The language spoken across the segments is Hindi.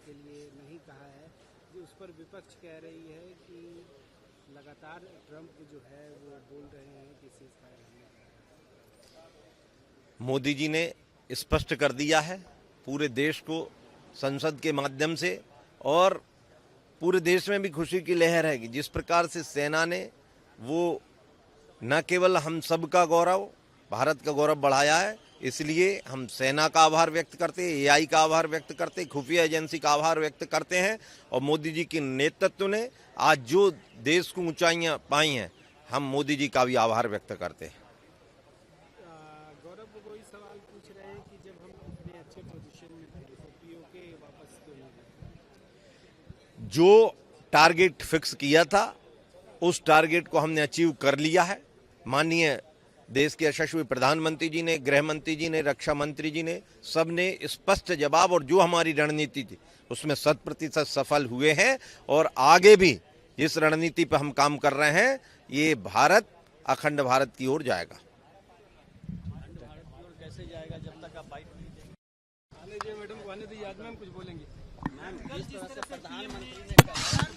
के लिए नहीं कहा है, जो उस पर विपक्ष कह रही है कि लगातार ट्रंप जो है वो बोल रहे हैं कि सीज फायर होने का। मोदी जी ने स्पष्ट कर दिया है पूरे देश को संसद के माध्यम से, और पूरे देश में भी खुशी की लहर है कि जिस प्रकार से सेना ने वो न केवल हम सब का गौरव, भारत का गौरव बढ़ाया है, इसलिए हम सेना का आभार व्यक्त करते हैं, एआई का आभार व्यक्त करते हैं, खुफिया एजेंसी का आभार व्यक्त करते हैं, और मोदी जी के नेतृत्व ने आज जो देश को ऊंचाइयां पाई हैं, हम मोदी जी का भी आभार व्यक्त करते हैं। गौरव गोगोई सवाल पूछ रहे हैं कि जब हम इतने अच्छे पोजीशन में थे तो पीओके वापस क्यों नहीं गए? जो टारगेट फिक्स किया था उस टारगेट को हमने अचीव कर लिया है। माननीय देश के यशस्वी प्रधानमंत्री जी ने, गृह मंत्री जी ने, रक्षा मंत्री जी ने, सब ने स्पष्ट जवाब, और जो हमारी रणनीति थी उसमें 100% सफल हुए हैं, और आगे भी जिस रणनीति पर हम काम कर रहे हैं ये भारत अखंड भारत की ओर जाएगा। अखंड भारत की ओर कैसे जाएगा जब तक आप बाइट नहीं देंगे? आने दीजिए मैडम को आने दीजिए, आज मैम कुछ बोलेंगे। मैम, जिस तरह से प्रधानमंत्री ने कहा,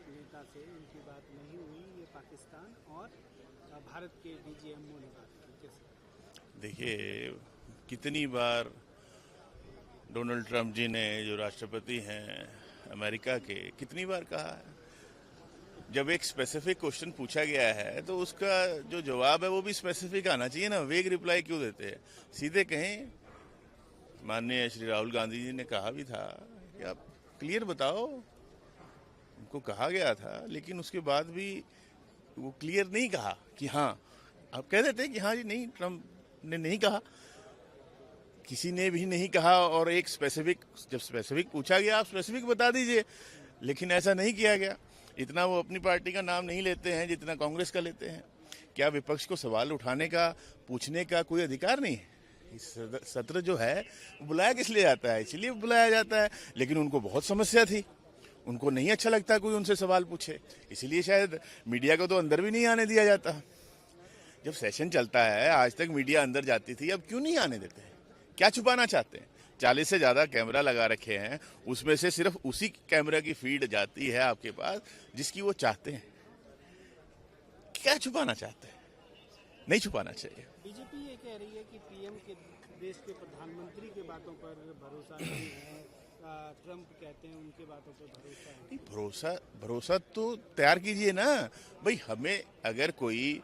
नेता से उनकी बात नहीं हुई, ये पाकिस्तान और भारत के डीजीएमओ ने बात की। कैसे देखिए, कितनी बार डोनाल्ड ट्रंप जी ने, जो राष्ट्रपति हैं अमेरिका के, कितनी बार कहा है, जब एक स्पेसिफिक क्वेश्चन पूछा गया है तो उसका जो जवाब है वो भी स्पेसिफिक आना चाहिए ना। वेग रिप्लाई क्यों देते हैं? सीधे कहें। माननीय श्री राहुल गांधी जी ने कहा भी था कि आप क्लियर बताओ, उनको कहा गया था, लेकिन उसके बाद भी वो क्लियर नहीं कहा कि हाँ, आप कह देते कि हाँ जी नहीं, ट्रंप ने नहीं कहा, किसी ने भी नहीं कहा, और एक स्पेसिफिक, जब स्पेसिफिक पूछा गया आप स्पेसिफिक बता दीजिए, लेकिन ऐसा नहीं किया गया। इतना वो अपनी पार्टी का नाम नहीं लेते हैं जितना कांग्रेस का लेते हैं। क्या विपक्ष को सवाल उठाने का, पूछने का कोई अधिकार नहीं है? इस सत्र जो है वो बुलाया किस लिए जाता है? इसलिए बुलाया जाता है, लेकिन उनको बहुत समस्या थी, उनको नहीं अच्छा लगता कोई उनसे सवाल पूछे, इसलिए शायद मीडिया को तो अंदर भी नहीं आने दिया जाता। जब सेशन चलता है, आज तक मीडिया अंदर जाती थी, अब क्यों नहीं आने देते हैं? क्या छुपाना चाहते हैं? 40 से ज़्यादा कैमरा लगा रखे हैं, उसमें से सिर्फ उसी कैमरा की फीड जाती है आपके पास जिसकी वो चाहते हैं। क्या छुपाना चाहते हैं? नहीं छुपाना चाहिए। बीजेपी ये कह रही है कि पीएम के, देश के प्रधानमंत्री के बातों पर भरोसा नहीं है, ट्रंप कहते हैं उनके बातों पर भरोसा है। भरोसा तो तैयार कीजिए ना भाई। हमें अगर कोई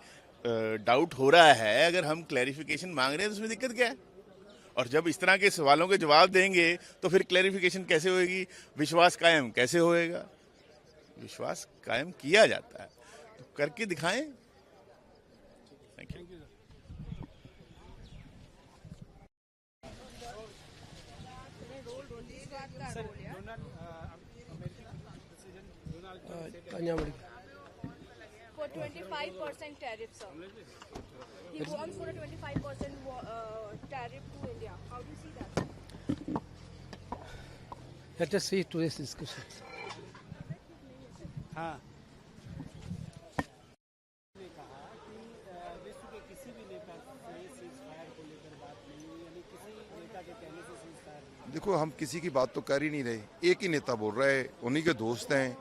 डाउट हो रहा है, अगर हम क्लैरिफिकेशन मांग रहे हैं तो उसमें दिक्कत क्या है? और जब इस तरह के सवालों के जवाब देंगे तो फिर क्लैरिफिकेशन कैसे होएगी? विश्वास कायम कैसे होएगा? विश्वास कायम किया जाता है तो करके दिखाएं। Thank you. For 25% tariff, sir. He wants for a 25% tariff to India. How do you see that? Let us see today's discussions. हाँ, ने कहा कि विश्व के किसी भी नेता से सीज फायर को लेकर बात नहीं हुई, यानी किसी नेता के कहने से सीज फायर नहीं। देखो, हम किसी की बात तो कर ही नहीं रहे, एक ही नेता बोल रहा है, उन्हीं के दोस्त हैं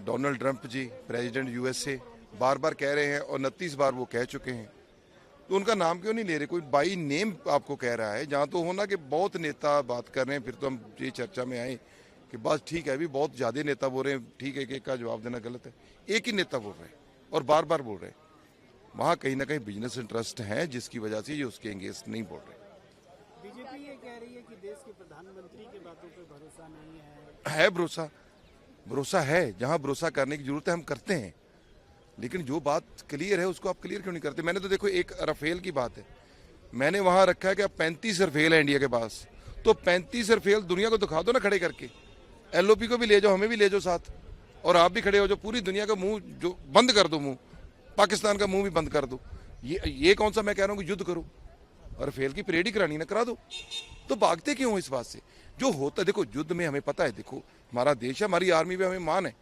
डोनाल्ड ट्रंप जी, प्रेसिडेंट यूएसए, बार बार कह रहे हैं और 29 बार वो कह चुके हैं, तो उनका नाम क्यों नहीं ले रहे? कोई बाई नेम आपको कह रहा है, जहाँ तो होना कि बहुत नेता बात कर रहे हैं, फिर तो हम ये चर्चा में आए कि बस ठीक है, अभी बहुत ज़्यादा नेता बोल रहे हैं, ठीक है, एक का जवाब देना गलत है। एक ही नेता बोल रहे हैं और बार बार बोल रहे हैं, वहाँ कहीं ना कहीं बिजनेस इंटरेस्ट है जिसकी वजह से ये उसके एंगेज नहीं बोल रहे। बीजेपी ये कह रही है कि देश के प्रधानमंत्री की बातों पर भरोसा नहीं है। भरोसा है, जहाँ भरोसा करने की जरूरत है हम करते हैं, लेकिन जो बात क्लियर है उसको आप क्लियर क्यों नहीं करते? मैंने तो देखो, एक राफेल की बात है, मैंने वहाँ रखा है कि 35 राफेल है इंडिया के पास, तो 35 राफेल दुनिया को दिखा दो ना खड़े करके, एलओपी को भी ले जाओ, हमें भी ले जाओ साथ, और आप भी खड़े हो जाओ, पूरी दुनिया का मुंह जो बंद कर दो, मुंह पाकिस्तान का मुंह भी बंद कर दो। ये कौन सा मैं कह रहा हूँ कि युद्ध करो? और फेल की परेड ही करानी ना करा दो। तो भागते क्यों हो इस बात से? जो होता है, देखो युद्ध में हमें पता है, देखो हमारा देश है, हमारी आर्मी भी हमें मान है,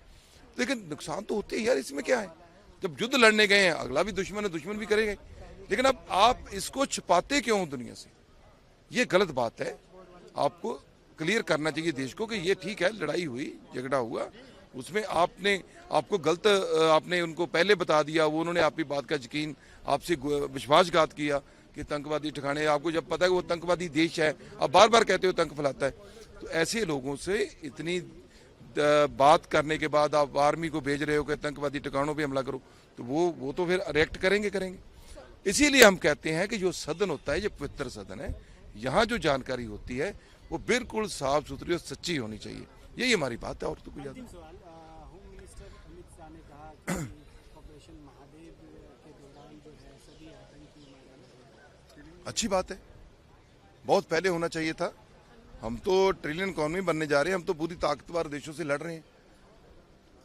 लेकिन नुकसान तो होते हैं यार, इसमें क्या है? जब युद्ध लड़ने गए हैं, अगला भी दुश्मन है, दुश्मन भी करेंगे, लेकिन अब आप इसको छिपाते क्यों हो दुनिया से? ये गलत बात है। आपको क्लियर करना चाहिए देश को कि ये ठीक है, लड़ाई हुई, झगड़ा हुआ, उसमें आपको गलत आपने उनको पहले बता दिया, वो उन्होंने आपकी बात का यकीन, आपसे विश्वासघात किया कि आतंकवादी ठिकाने, आपको जब पता है कि वो आतंकवादी देश है, आप बार बार कहते हो आतंक फैलाता है, तो ऐसे लोगों से इतनी बात करने के बाद आप आर्मी को भेज रहे हो कि आतंकवादी ठिकानों पे हमला करो, तो वो तो फिर रिएक्ट करेंगे। इसीलिए हम कहते हैं कि जो सदन होता है, ये पवित्र सदन है, यहाँ जो जानकारी होती है वो बिल्कुल साफ सुथरी और सच्ची होनी चाहिए, यही हमारी बात है। और तो कोई ज्यादा अंतिम सवाल, होम मिनिस्टर अमित शाह ने कहा कि ऑपरेशन महादेव के दौरान जो है सभी आतंकी मारे गए। अच्छी बात है, बहुत पहले होना चाहिए था। हम तो ट्रिलियन इकॉनमी बनने जा रहे हैं, हम तो पूरी ताकतवर देशों से लड़ रहे हैं,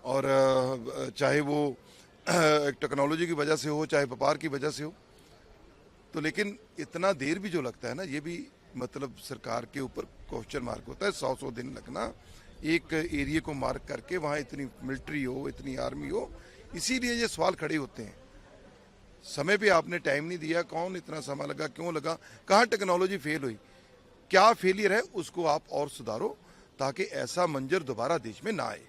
और चाहे वो टेक्नोलॉजी की वजह से हो, चाहे व्यापार की वजह से हो, तो लेकिन इतना देर भी जो लगता है ना, ये भी मतलब सरकार के ऊपर क्वेश्चन मार्क होता है। 100 दिन लगना एक एरिया को मार्क करके, वहाँ इतनी मिलिट्री हो, इतनी आर्मी हो, इसीलिए ये सवाल खड़े होते हैं। समय पे आपने टाइम नहीं दिया, कौन इतना समय लगा, क्यों लगा, कहाँ टेक्नोलॉजी फेल हुई, क्या फेलियर है, उसको आप और सुधारो ताकि ऐसा मंजर दोबारा देश में ना आए।